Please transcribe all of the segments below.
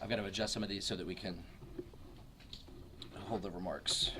I've got to adjust some of these so that we can hold the remarks.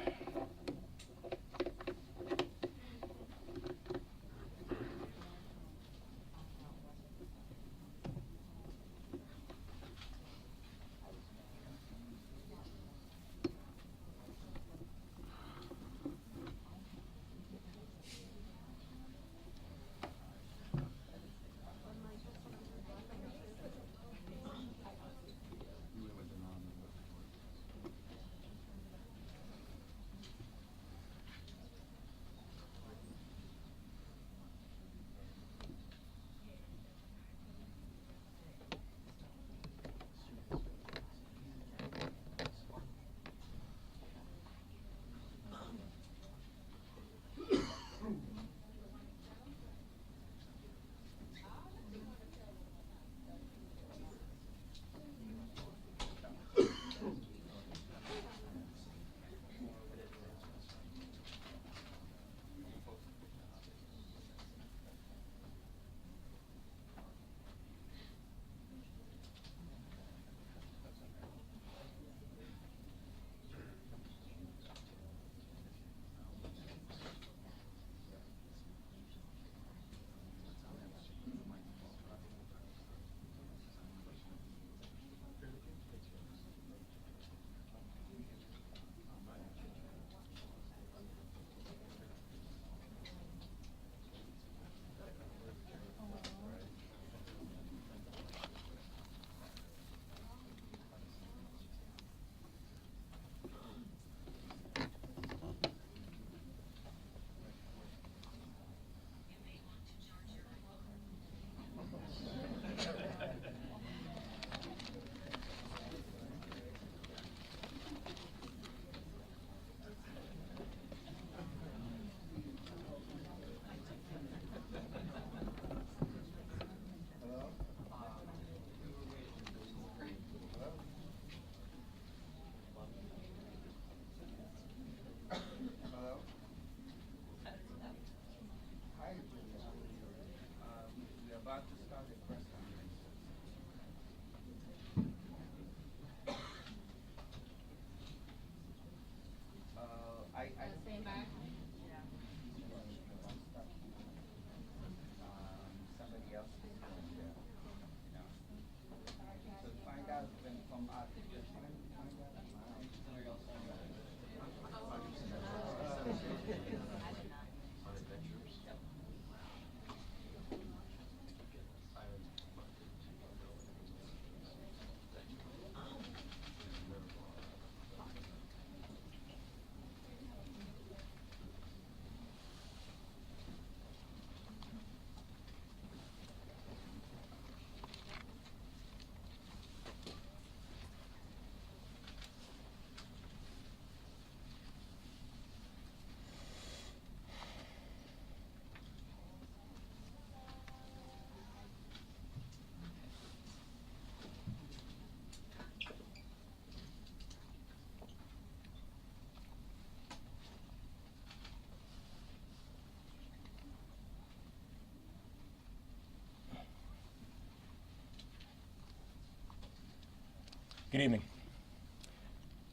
Good evening.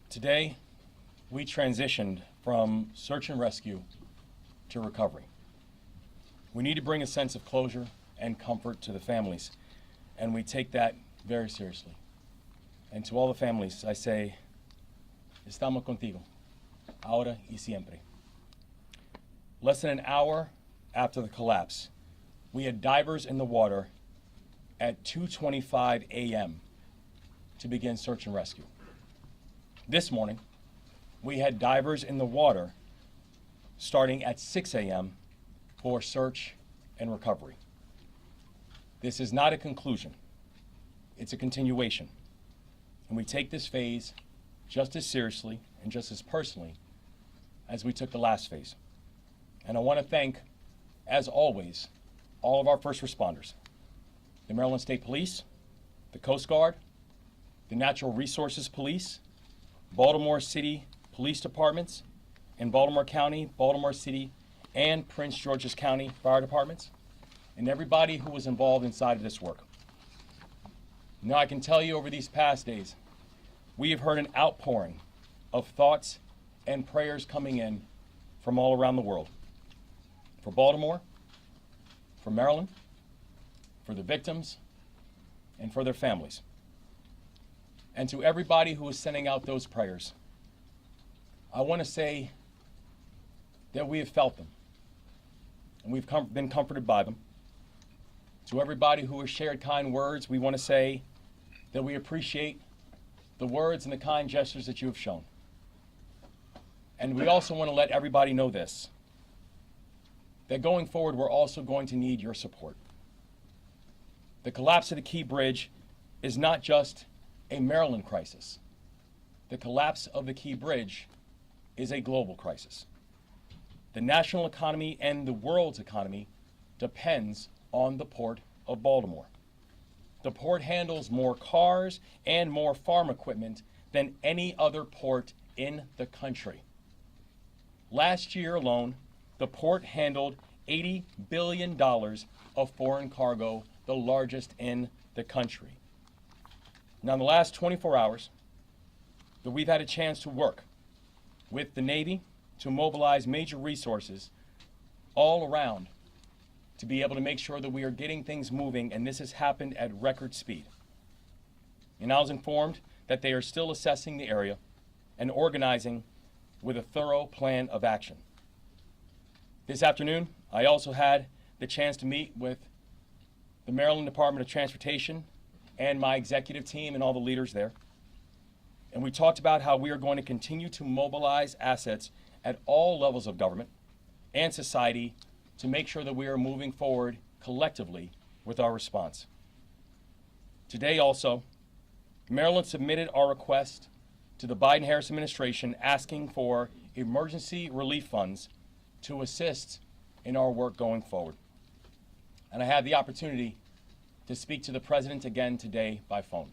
Today, we transitioned from search and rescue to recovery. We need to bring a sense of closure and comfort to the families, and we take that very seriously. And to all the families, I say, estamos contigo, ahora y siempre. Less than an hour after the collapse, we had divers in the water at 2:25 a.m. to begin search and rescue. This morning, we had divers in the water starting at 6 a.m. for search and recovery. This is not a conclusion, it's a continuation. And we take this phase just as seriously and just as personally as we took the last phase. And I want to thank, as always, all of our first responders, the Maryland State Police, the Coast Guard, the Natural Resources Police, Baltimore City Police Departments, and Baltimore County, Baltimore City, and Prince George's County Fire Departments, and everybody who was involved inside of this work. Now I can tell you over these past days, we have heard an outpouring of thoughts and prayers coming in from all around the world. For Baltimore, for Maryland, for the victims, and for their families. And to everybody who is sending out those prayers, I want to say that we have felt them, and we've been comforted by them. To everybody who has shared kind words, we want to say that we appreciate the words and the kind gestures that you have shown. And we also want to let everybody know this, that going forward, we're also going to need your support. The collapse of the Key Bridge is not just a Maryland crisis. The collapse of the Key Bridge is a global crisis. The national economy and the world's economy depends on the Port of Baltimore. The port handles more cars and more farm equipment than any other port in the country. Last year alone, the port handled $80 billion of foreign cargo, the largest in the country. Now, in the last 24 hours, that we've had a chance to work with the Navy to mobilize major resources all around to be able to make sure that we are getting things moving, and this has happened at record speed. And I was informed that they are still assessing the area and organizing with a thorough plan of action. This afternoon, I also had the chance to meet with the Maryland Department of Transportation and my executive team and all the leaders there. And we talked about how we are going to continue to mobilize assets at all levels of government and society to make sure that we are moving forward collectively with our response. Today also, Maryland submitted our request to the Biden-Harris administration asking for emergency relief funds to assist in our work going forward. And I had the opportunity to speak to the president again today by phone.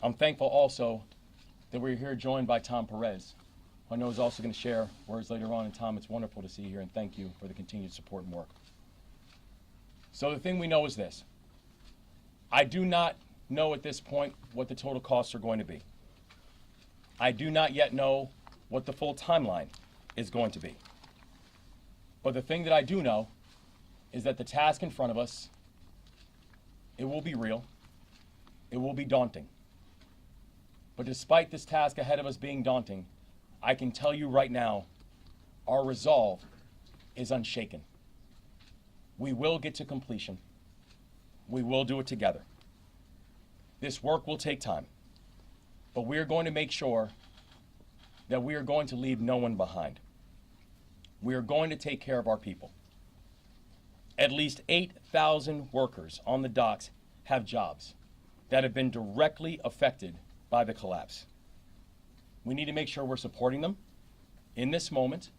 I'm thankful also that we're here joined by Tom Perez, who I know is also going to share words later on. And Tom, it's wonderful to see you here, and thank you for the continued support and work. So the thing we know is this. I do not know at this point what the total costs are going to be. I do not yet know what the full timeline is going to be. But the thing that I do know is that the task in front of us, it will be real, it will be daunting. But despite this task ahead of us being daunting, I can tell you right now, our resolve is unshaken. We will get to completion. We will do it together. This work will take time, but we are going to make sure that we are going to leave no one behind. We are going to take care of our people. At least 8,000 workers on the docks have jobs that have been directly affected by the collapse. We need to make sure we're supporting them in this moment,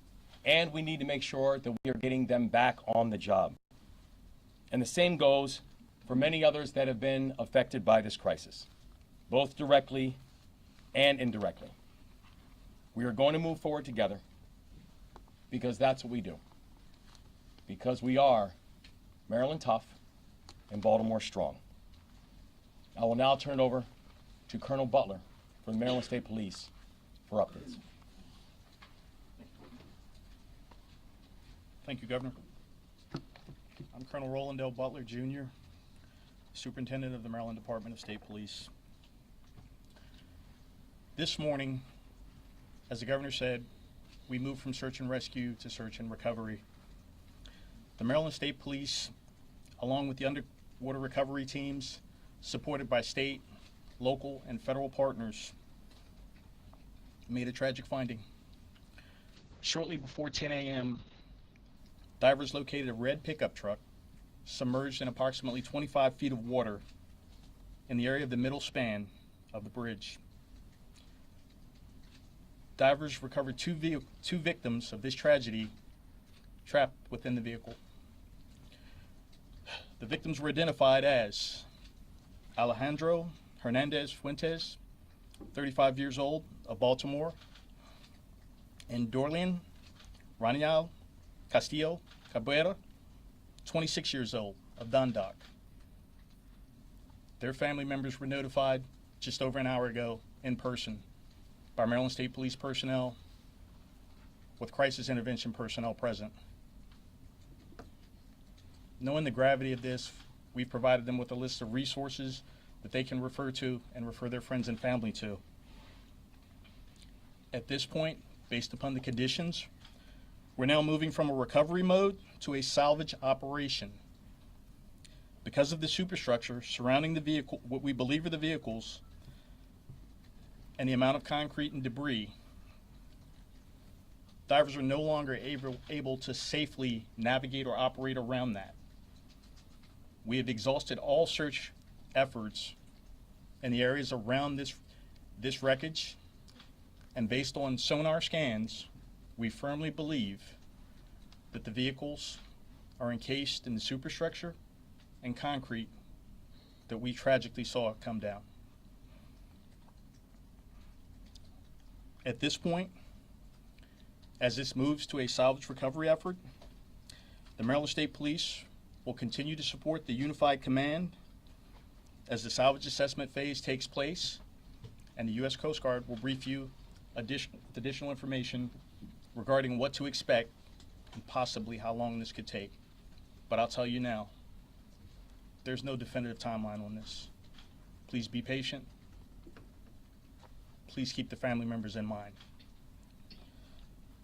and we need to make sure that we are getting them back on the job. And the same goes for many others that have been affected by this crisis, both directly and indirectly. We are going to move forward together because that's what we do. Because we are Maryland tough and Baltimore strong. I will now turn it over to Colonel Butler from the Maryland State Police for updates. Thank you, Governor. I'm Colonel Roland L. Butler, Jr., Superintendent of the Maryland Department of State Police. This morning, as the Governor said, we moved from search and rescue to search and recovery. The Maryland State Police, along with the underwater recovery teams, supported by state, local, and federal partners, made a tragic finding. Shortly before 10 a.m., divers located a red pickup truck submerged in approximately 25 feet of water in the area of the middle span of the bridge. Divers recovered two victims of this tragedy trapped within the vehicle. The victims were identified as Alejandro Hernandez Fuentes, 35 years old, of Baltimore, and Dorlian Ranial Castillo Cabrera, 26 years old, of Dundalk. Their family members were notified just over an hour ago in person by Maryland State Police personnel with crisis intervention personnel present. Knowing the gravity of this, we've provided them with a list of resources that they can refer to and refer their friends and family to. At this point, based upon the conditions, we're now moving from a recovery mode to a salvage operation. Because of the superstructure surrounding the vehicle, what we believe are the vehicles, and the amount of concrete and debris, divers are no longer able to safely navigate or operate around that. We have exhausted all search efforts in the areas around this wreckage, and based on sonar scans, we firmly believe that the vehicles are encased in the superstructure and concrete that we tragically saw come down. At this point, as this moves to a salvage recovery effort, the Maryland State Police will continue to support the Unified Command as the salvage assessment phase takes place, and the U.S. Coast Guard will brief you additional information regarding what to expect and possibly how long this could take. But I'll tell you now, there's no definitive timeline on this. Please be patient. Please keep the family members in mind.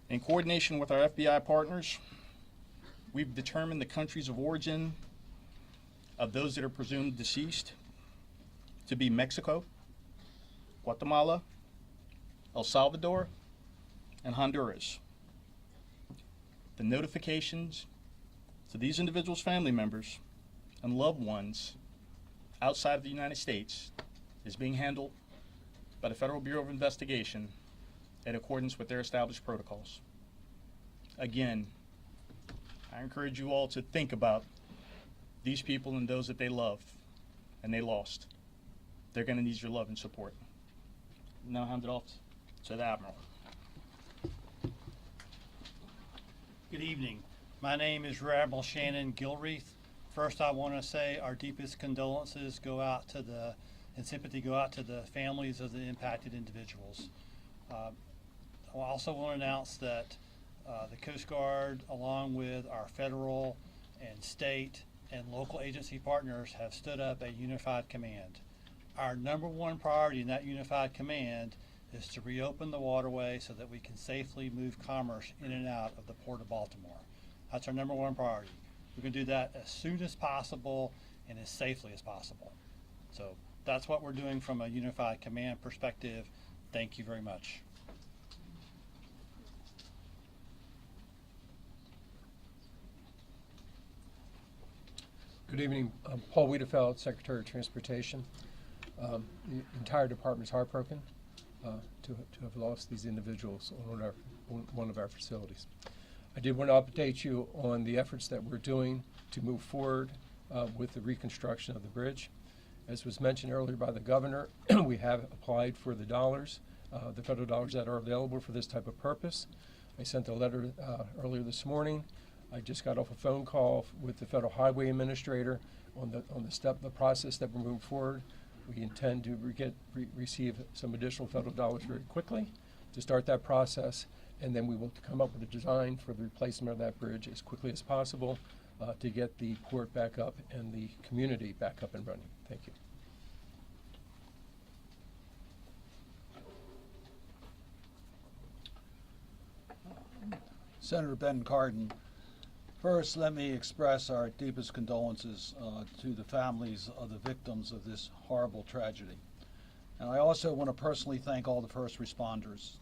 In coordination with our FBI partners, we've determined the countries of origin of those that are presumed deceased to be Mexico, Guatemala, El Salvador, and Honduras. The notifications to these individuals' family members and loved ones outside of the United States is being handled by the Federal Bureau of Investigation in accordance with their established protocols. Again, I encourage you all to think about these people and those that they love and they lost. They're going to need your love and support. Now hand it off to the Admiral. Good evening. My name is Rear Admiral Shannon Gilreath. First, I want to say our deepest condolences and sympathy go out to the families of the impacted individuals. I also want to announce that the Coast Guard, along with our federal and state and local agency partners, have stood up a unified command. Our number one priority in that unified command is to reopen the waterway so that we can safely move commerce in and out of the Port of Baltimore. That's our number one priority. We're going to do that as soon as possible and as safely as possible. So that's what we're doing from a unified command perspective. Thank you very much. Good evening. I'm Paul Wiedefeld, Secretary of Transportation. The entire department is heartbroken to have lost these individuals on one of our facilities. I did want to update you on the efforts that we're doing to move forward with the reconstruction of the bridge. As was mentioned earlier by the governor, we have applied for the dollars, the federal dollars that are available for this type of purpose. I sent a letter earlier this morning. I just got off a phone call with the Federal Highway Administrator on the process that we're moving forward. We intend to receive some additional federal dollars very quickly to start that process, and then we will come up with a design for the replacement of that bridge as quickly as possible to get the port back up and the community back up and running. Thank you. Senator Ben Cardin. First, let me express our deepest condolences to the families of the victims of this horrible tragedy. And I also want to personally thank all the first responders.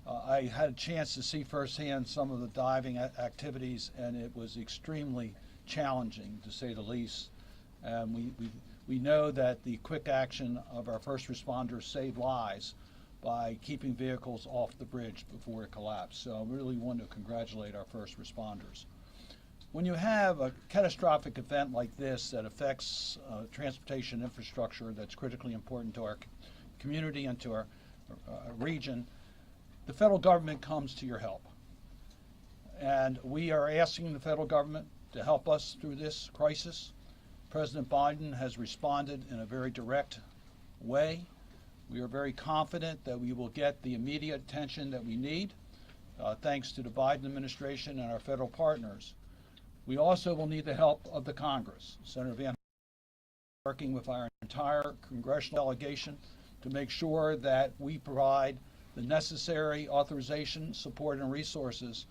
I had a chance to see firsthand some of the diving activities, and it was extremely challenging, to say the least. And we know that the quick action of our first responders saved lives by keeping vehicles off the bridge before it collapsed. So I really want to congratulate our first responders. When you have a catastrophic event like this that affects transportation infrastructure that's critically important to our community and to our region, the federal government comes to your help. And we are asking the federal government to help us through this crisis. President Biden has responded in a very direct way We are very confident that we will get the immediate attention that we need, thanks to the Biden administration and our federal partners. We also will need the help of the Congress. Senator Van working with our entire congressional delegation to make sure that we provide the necessary authorization, support, and resources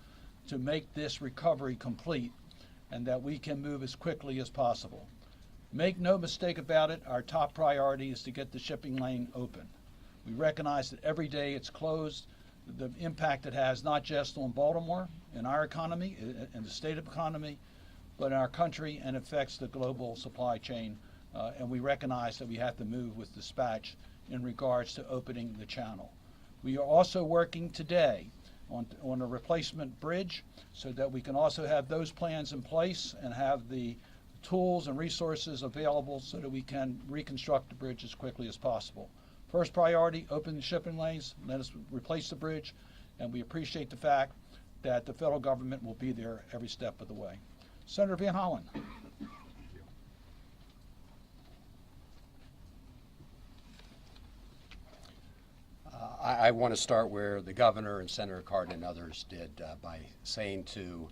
to make this recovery complete, and that we can move as quickly as possible. Make no mistake about it, our top priority is to get the shipping lane open. We recognize that every day it's closed, the impact it has not just on Baltimore and our economy and the state of economy, but in our country, and affects the global supply chain. And we recognize that we have to move with dispatch in regards to opening the channel. We are also working today on a replacement bridge so that we can also have those plans in place and have the tools and resources available so that we can reconstruct the bridge as quickly as possible. First priority, open the shipping lanes, let us replace the bridge, and we appreciate the fact that the federal government will be there every step of the way. Senator Van Hollen. I want to start where the governor and Senator Cardin and others did by saying to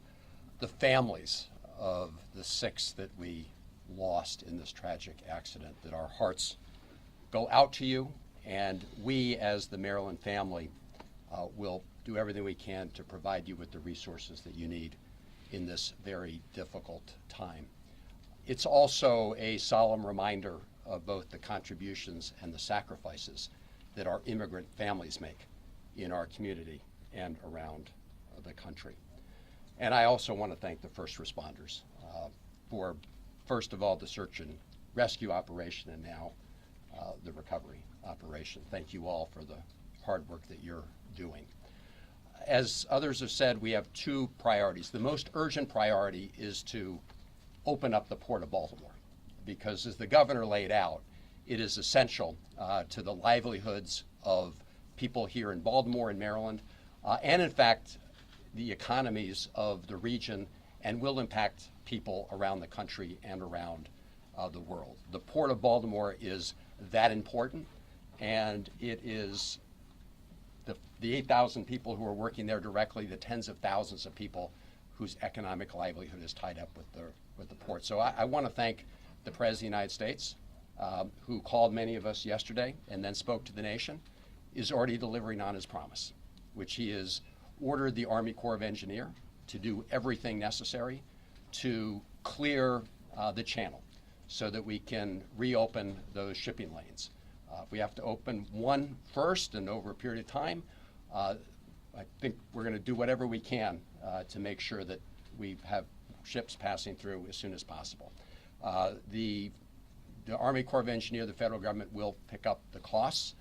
the families of the 6 that we lost in this tragic accident that our hearts go out to you, and we as the Maryland family will do everything we can to provide you with the resources that you need in this very difficult time. It's also a solemn reminder of both the contributions and the sacrifices that our immigrant families make in our community and around the country. And I also want to thank the first responders for, first of all, the search and rescue operation, and now the recovery operation. Thank you all for the hard work that you're doing. As others have said, we have 2 priorities. The most urgent priority is to open up the Port of Baltimore, because as the governor laid out, it is essential to the livelihoods of people here in Baltimore and Maryland, and in fact, the economies of the region, and will impact people around the country and around the world. The Port of Baltimore is that important, and it is the 8,000 people who are working there directly, the tens of thousands of people whose economic livelihood is tied up with the port. So I want to thank the President of the United States, who called many of us yesterday and then spoke to the nation, is already delivering on his promise, which he has ordered the Army Corps of Engineers to do everything necessary to clear the channel so that we can reopen those shipping lanes. If we have to open one first and over a period of time, I think we're going to do whatever we can to make sure that we have ships passing through as soon as possible. The Army Corps of Engineers, the federal government, will pick up the costs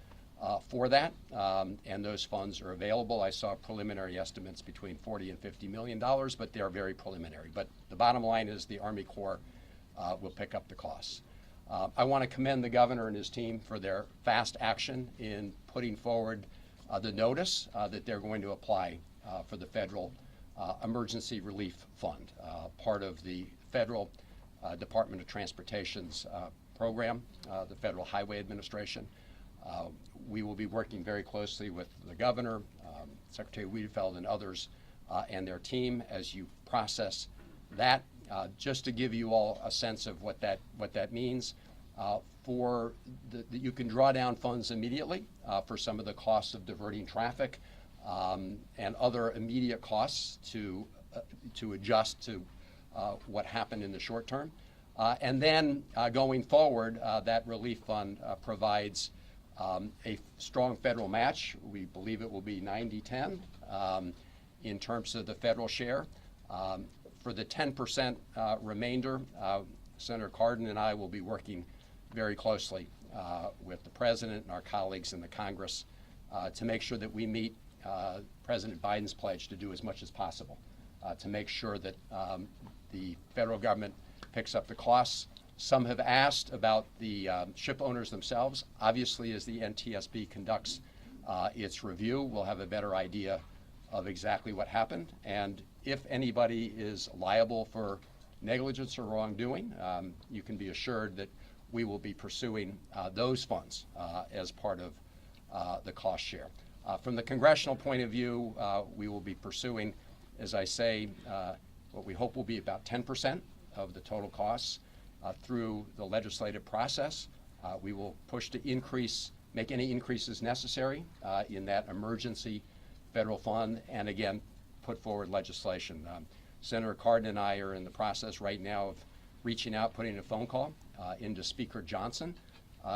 for that, and those funds are available. I saw preliminary estimates between $40 and $50 million, but they are very preliminary. But the bottom line is the Army Corps will pick up the costs. I want to commend the governor and his team for their fast action in putting forward the notice that they're going to apply for the federal emergency relief fund, part of the federal Department of Transportation's program, the Federal Highway Administration. We will be working very closely with the governor, Secretary Wiedefeld, and others, and their team as you process that. Just to give you all a sense of what that means, you can draw down funds immediately for some of the costs of diverting traffic and other immediate costs to adjust to what happened in the short term. And then going forward, that relief fund provides a strong federal match. We believe it will be 90-10 in terms of the federal share. For the 10% remainder, Senator Cardin and I will be working very closely with the President and our colleagues in the Congress to make sure that we meet President Biden's pledge to do as much as possible to make sure that the federal government picks up the costs. Some have asked about the ship owners themselves. Obviously, as the NTSB conducts its review, we'll have a better idea of exactly what happened. And if anybody is liable for negligence or wrongdoing, you can be assured that we will be pursuing those funds as part of the cost share. From the congressional point of view, we will be pursuing, as I say, what we hope will be about 10% of the total costs through the legislative process. We will push to make any increases necessary in that emergency federal fund, and again, put forward legislation. Senator Cardin and I are in the process right now of reaching out, putting a phone call into Speaker Johnson,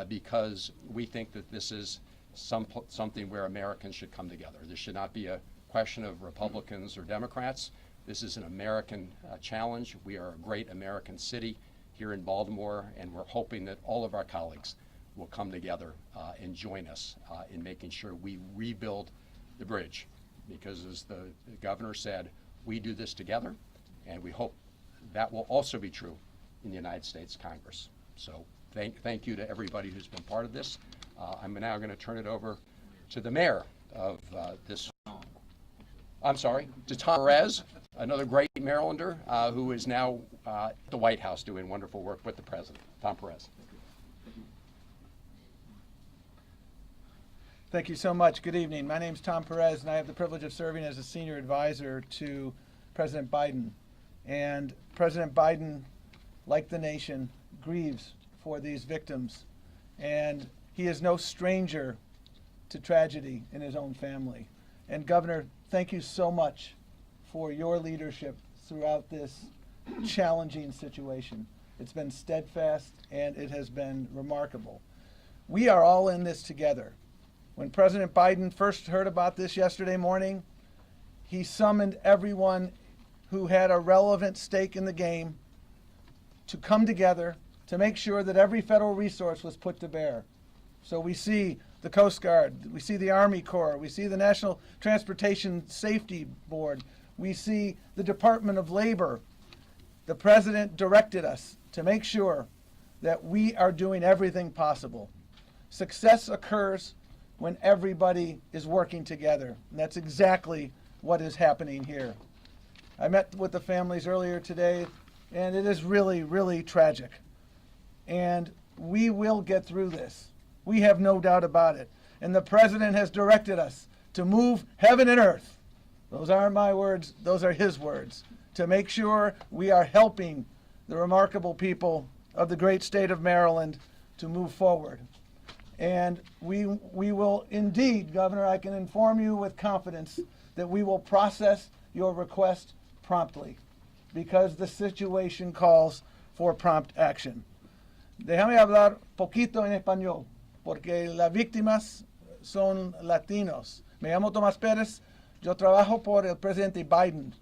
because we think that this is something where Americans should come together. This should not be a question of Republicans or Democrats. This is an American challenge. We are a great American city here in Baltimore, and we're hoping that all of our colleagues will come together and join us in making sure we rebuild the bridge. Because as the governor said, we do this together, and we hope that will also be true in the United States Congress. So thank you to everybody who's been part of this. I'm now going to turn it over to the mayor of to Tom Perez, another great Marylander who is now at the White House doing wonderful work with the president. Tom Perez. Thank you so much. Good evening. My name is Tom Perez, and I have the privilege of serving as a senior advisor to President Biden. And President Biden, like the nation, grieves for these victims. And he is no stranger to tragedy in his own family. And Governor, thank you so much for your leadership throughout this challenging situation. It's been steadfast, and it has been remarkable. We are all in this together. When President Biden first heard about this yesterday morning, he summoned everyone who had a relevant stake in the game to come together to make sure that every federal resource was put to bear. So we see the Coast Guard, we see the Army Corps, we see the National Transportation Safety Board, we see the Department of Labor. The President directed us to make sure that we are doing everything possible. Success occurs when everybody is working together. And that's exactly what is happening here. I met with the families earlier today, and it is really, really tragic. And we will get through this. We have no doubt about it. And the President has directed us to move heaven and earth. Those aren't my words, those are his words. To make sure we are helping the remarkable people of the great state of Maryland to move forward. And we will indeed, Governor, I can inform you with confidence that we will process your request promptly because the situation calls for prompt action. Déjame hablar poquito en español, porque las víctimas son latinos. Me llamo Tomás Pérez, yo trabajo por el presidente Biden.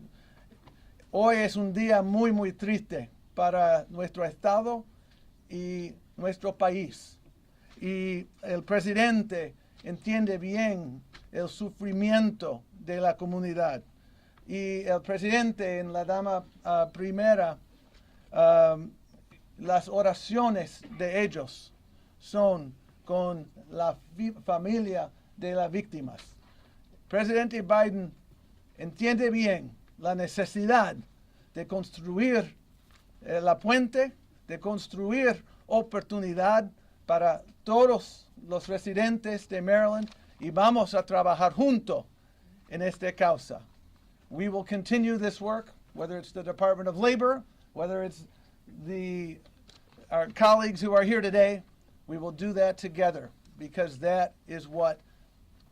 Hoy es un día muy, muy triste para nuestro estado y nuestro país. Y el presidente entiende bien el sufrimiento de la comunidad. Y el presidente en la dama primera, las oraciones de ellos son con la familia de las víctimas. Presidente Biden entiende bien la necesidad de construir la puente, de construir oportunidad para todos los residentes de Maryland, y vamos a trabajar juntos en esta causa. We will continue this work, whether it's the Department of Labor, whether it's our colleagues who are here today. We will do that together because that is what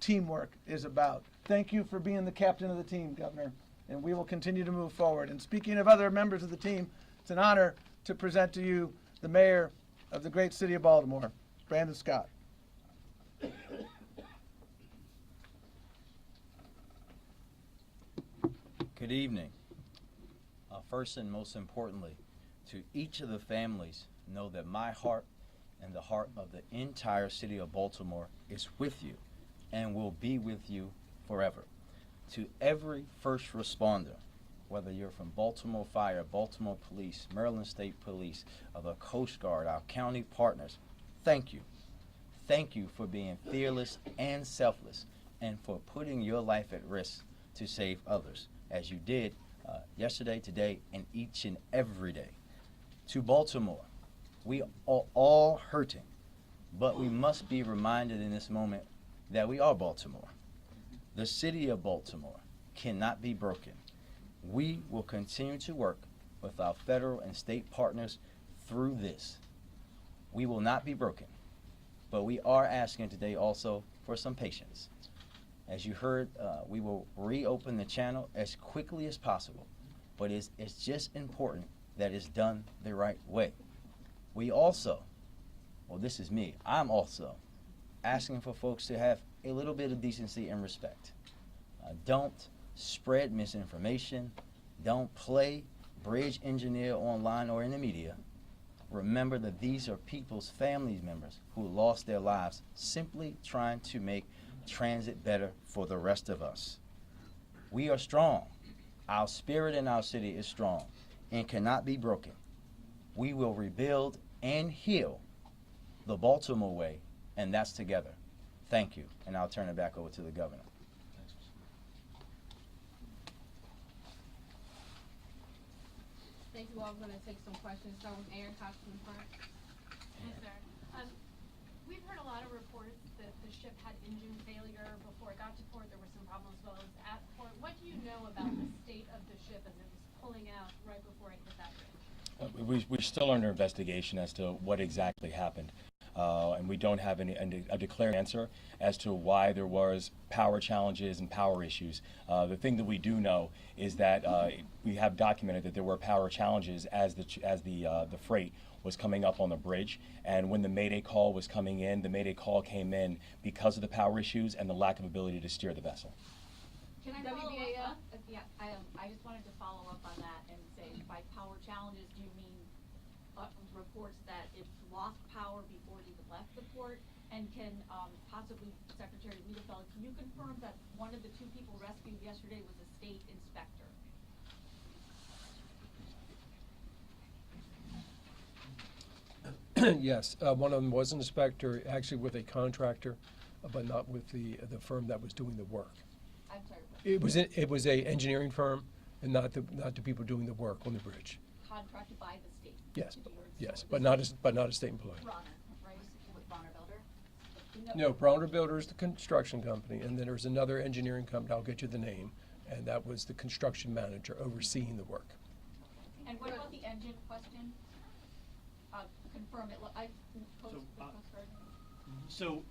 teamwork is about. Thank you for being the captain of the team, Governor, and we will continue to move forward. And speaking of other members of the team, it's an honor to present to you the mayor of the great city of Baltimore, Brandon Scott. Good evening. First and most importantly, to each of the families, know that my heart and the heart of the entire city of Baltimore is with you and will be with you forever. To every first responder, whether you're from Baltimore Fire, Baltimore Police, Maryland State Police, or the Coast Guard, our county partners, thank you. Thank you for being fearless and selfless and for putting your life at risk to save others, as you did yesterday, today, and each and every day. To Baltimore, we are all hurting, but we must be reminded in this moment that we are Baltimore. The city of Baltimore cannot be broken. We will continue to work with our federal and state partners through this. We will not be broken, but we are asking today also for some patience. As you heard, we will reopen the channel as quickly as possible, but it's just important that it's done the right way. We also, well, this is me, I'm also asking for folks to have a little bit of decency and respect. Don't spread misinformation. Don't play bridge engineer online or in the media. Remember that these are people's family members who lost their lives simply trying to make transit better for the rest of us. We are strong. Our spirit in our city is strong and cannot be broken. We will rebuild and heal the Baltimore way, and that's together. Thank you, and I'll turn it back over to the governor. Thank you all. I'm going to take some questions. Start with Aaron Cox in the front. Yes, sir. We've heard a lot of reports that the ship had engine failure before it got to port. There were some problems as well as at port. What do you know about the state of the ship as it was pulling out right before it hit that bridge? We're still under investigation as to what exactly happened. And we don't have a declared answer as to why there was power challenges and power issues. The thing that we do know is that we have documented that there were power challenges as the freight was coming up on the bridge, and when the Mayday call was coming in, the Mayday call came in because of the power issues and the lack of ability to steer the vessel. Can I follow WBAL? up? Yeah, I just wanted to follow up on that and say, by power challenges, do you mean reports that it's lost power before it even left the port? And can possibly Secretary Wiedefeld, can you confirm that one of the two people rescued yesterday was a state inspector? Yes, one of them was an inspector, actually with a contractor, but not with the firm that was doing the work. I'm sorry. It was a engineering firm, and not the people doing the work on the bridge. Contracted by the state. Yes, to do your- yes, so but this not a state employee. is Bronner, right? With Bronner Builder? No, Bronner Builder is the construction company, and then there's another engineering company. I'll get you the name, and that was the construction manager overseeing the work. And what about the engine question? Confirm it. So,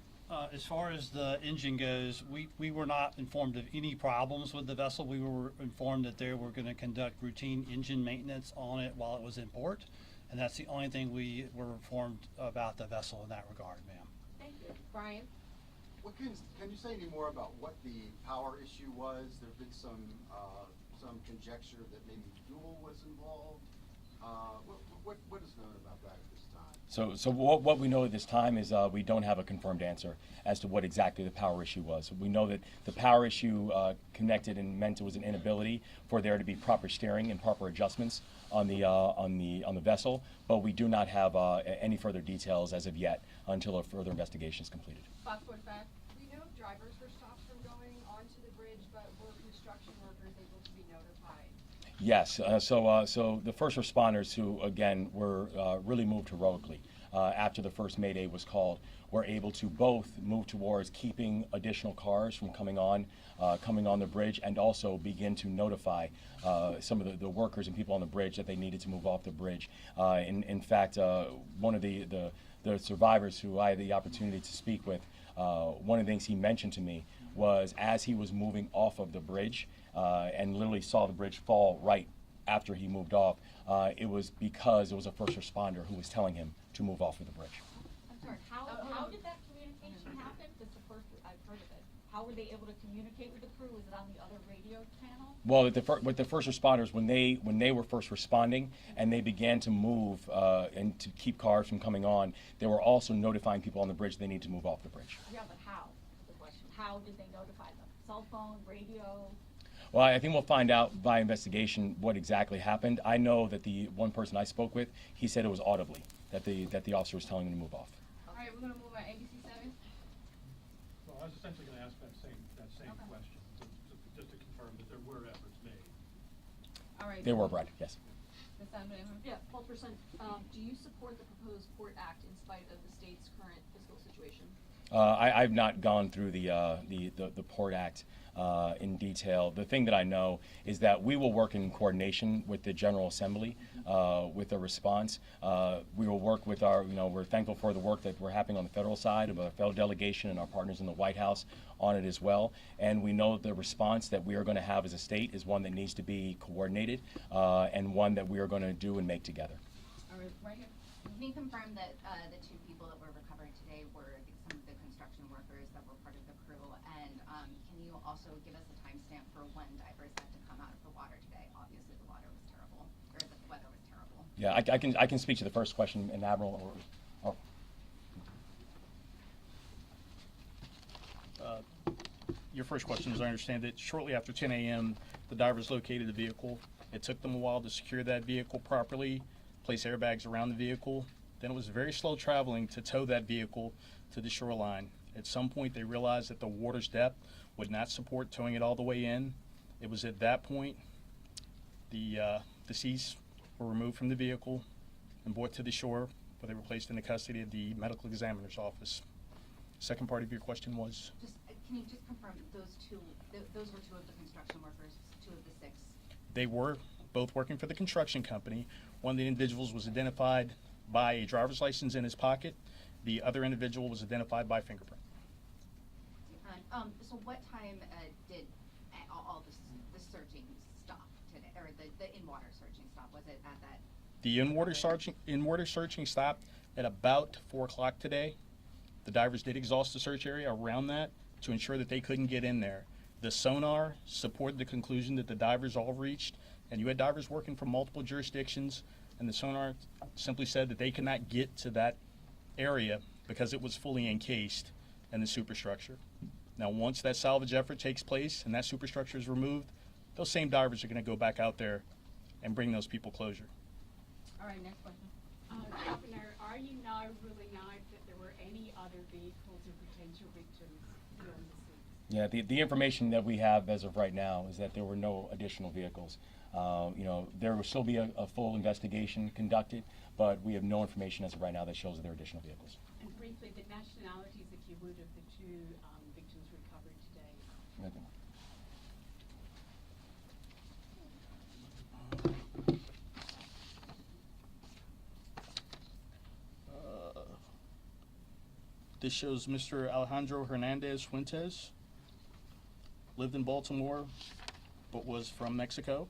as far as the engine goes, we were not informed of any problems with the vessel. We were informed that they were going to conduct routine engine maintenance on it while it was in port, and that's the only thing we were informed about the vessel in that regard, ma'am. Thank you. Brian? Can you say any more about what the power issue was? There have been some conjecture that maybe fuel was involved. What is known about that at this time? So what we know at this time is we don't have a confirmed answer as to what exactly the power issue was. We know that the power issue connected and meant it was an inability for there to be proper steering and proper adjustments on the vessel, but we do not have any further details as of yet until a further investigation is completed. Fox 45? We know drivers were stopped from going onto the bridge, but were construction workers able to be notified? Yes, so the first responders who, again, were really moved heroically after the first Mayday was called, were able to both move towards keeping additional cars from coming on the bridge, and also begin to notify some of the workers and people on the bridge that they needed to move off the bridge. In fact, one of the survivors who I had the opportunity to speak with, one of the things he mentioned to me was as he was moving off of the bridge, and literally saw the bridge fall right after he moved off, it was because it was a first responder who was telling him to move off of the bridge. I'm sorry, how did that communication happen? This is the first I've heard of it. How were they able to communicate with the crew? Was it on the other radio channel? Well, with the first responders, when they were first responding and they began to move and to keep cars from coming on, they were also notifying people on the bridge they need to move off the bridge. Yeah, but how is the question. How did they notify them? Cell phone, radio? Well, I think we'll find out by investigation what exactly happened. I know that the one person I spoke with, he said it was audibly that the officer was telling him to move off. All right, we're going to move on. ABC 7. Well, I was essentially going to ask that same question, just to confirm that there were efforts made. All right. They were, Brad, yes. Yeah, Paulson, do you support the proposed Port Act in spite of the state's current fiscal situation? I've not gone through the Port Act in detail. The thing that I know is that we will work in coordination with the General Assembly with a response. We will work with our, we're thankful for the work that we're happening on the federal side of our federal delegation and our partners in the White House on it as well. And we know the response that we are going to have as a state is one that needs to be coordinated and one that we are going to do and make together. All right, right here. Can you confirm that the two people that were recovered today were, I think, some of the construction workers that were part of the crew? And can you also give us a timestamp for when divers had to come out of the water today? Obviously, the water was terrible, or the weather was terrible. Yeah, I can speak to the first question, and Admiral or Your first question, as I understand it, shortly after 10 a.m., the divers located the vehicle. It took them a while to secure that vehicle properly, place airbags around the vehicle. Then it was very slow traveling to tow that vehicle to the shoreline. At some point, they realized that the water's depth would not support towing it all the way in. It was at that point the deceased were removed from the vehicle and brought to the shore, where they were placed in the custody of the medical examiner's office. Second part of your question was? Can you just confirm those two, those were two of the construction workers, two of the six? They were both working for the construction company. One of the individuals was identified by a driver's license in his pocket. The other individual was identified by fingerprint. So what time did all the searching stop today, or the in-water searching stop? Was it at that? The in-water searching stopped at about 4 o'clock today. The divers did exhaust the search area around that to ensure that they couldn't get in there. The sonar supported the conclusion that the divers all reached, and you had divers working from multiple jurisdictions, and the sonar simply said that they could not get to that area because it was fully encased in the superstructure. Now, once that salvage effort takes place and that superstructure is removed, those same divers are going to go back out there and bring those people closure. All right, next question. Governor, are you now ruling out that there were any other vehicles or potential victims beyond the scene? Yeah, the information that we have as of right now is that there were no additional vehicles. There will still be a full investigation conducted, but we have no information as of right now that shows that there are additional vehicles. And briefly, the nationalities, if you would, of the two victims recovered today. Okay. This shows Mr. Alejandro Hernandez Fuentes, lived in Baltimore, but was from Mexico.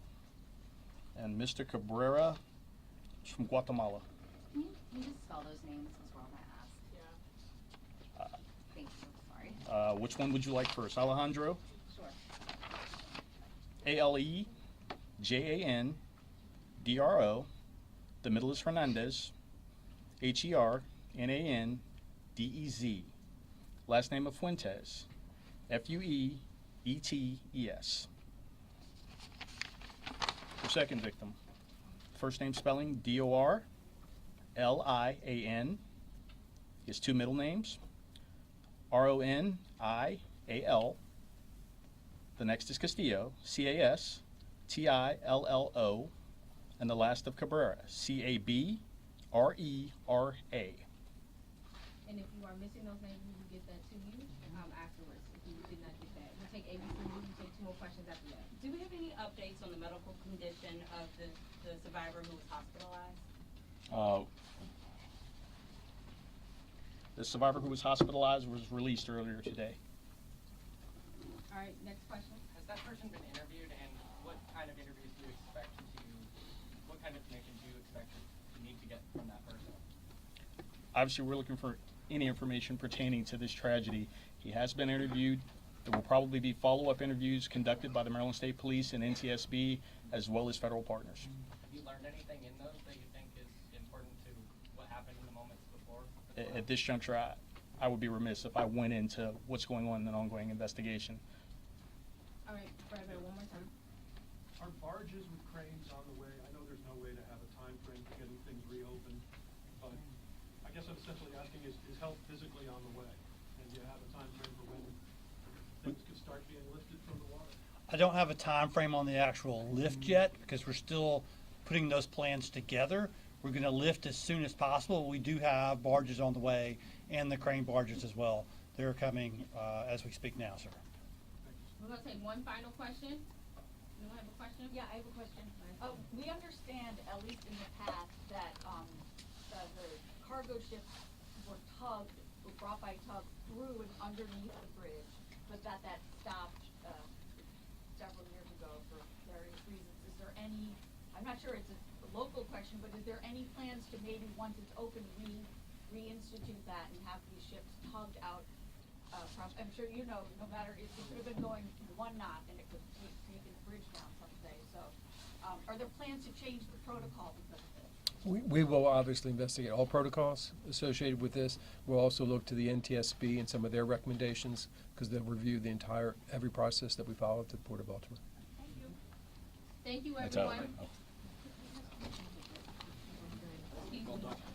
And Mr. Cabrera is from Guatemala. Can you just spell those names as well, I asked? Yeah. Thank you, sorry. Which one would you like first? Alejandro? Sure. Alejandro. The middle is Hernandez. Hernandez. Last name of Fuentes. Fuetes. Your second victim. First name spelling Dorlian. His two middle names Ronial. The next is Castillo, Castillo. And the last of Cabrera, Cabrera. And if you are missing those names, we will get that to you afterwards if you did not get that. We'll take ABC, we'll take 2 more questions after that. Do we have any updates on the medical condition of the survivor who was hospitalized? The survivor who was hospitalized was released earlier today. All right, next question. Has that person been interviewed, and what kind of interviews do you expect what kind of information do you expect to need to get from that person? Obviously, we're looking for any information pertaining to this tragedy. He has been interviewed. There will probably be follow-up interviews conducted by the Maryland State Police and NTSB, as well as federal partners. Have you learned anything in those that you think is important to what happened in the moments before? At this juncture, I would be remiss if I went into what's going on in an ongoing investigation. All right, Brad, one more time. Are barges with cranes on the way? I know there's no way to have a time frame for getting things reopened, but I guess I'm essentially asking, is help physically on the way? And do you have a time frame for when things could start being lifted from the water? I don't have a time frame on the actual lift yet because we're still putting those plans together. We're going to lift as soon as possible. We do have barges on the way and the crane barges as well. they're coming as we speak now, sir. We're gonna take one final question. Anyone have a question? Yeah, I have a question. We understand, at least in the past, that the cargo ships were brought by tug through and underneath the bridge, but that stopped several years ago for various reasons. Is there any, I'm not sure it's a local question, but is there any plans to maybe, once it's open, reinstitute that and have these ships tugged out from, I'm sure you know, no matter, it could have been going 1 knot and it could take the bridge down someday, so are there plans to change the protocol because of this? We will obviously investigate all protocols associated with this. We'll also look to the NTSB and some of their recommendations, because they'll review every process that we follow at the Port of Baltimore. Thank you, That's all everyone. right. Excuse me.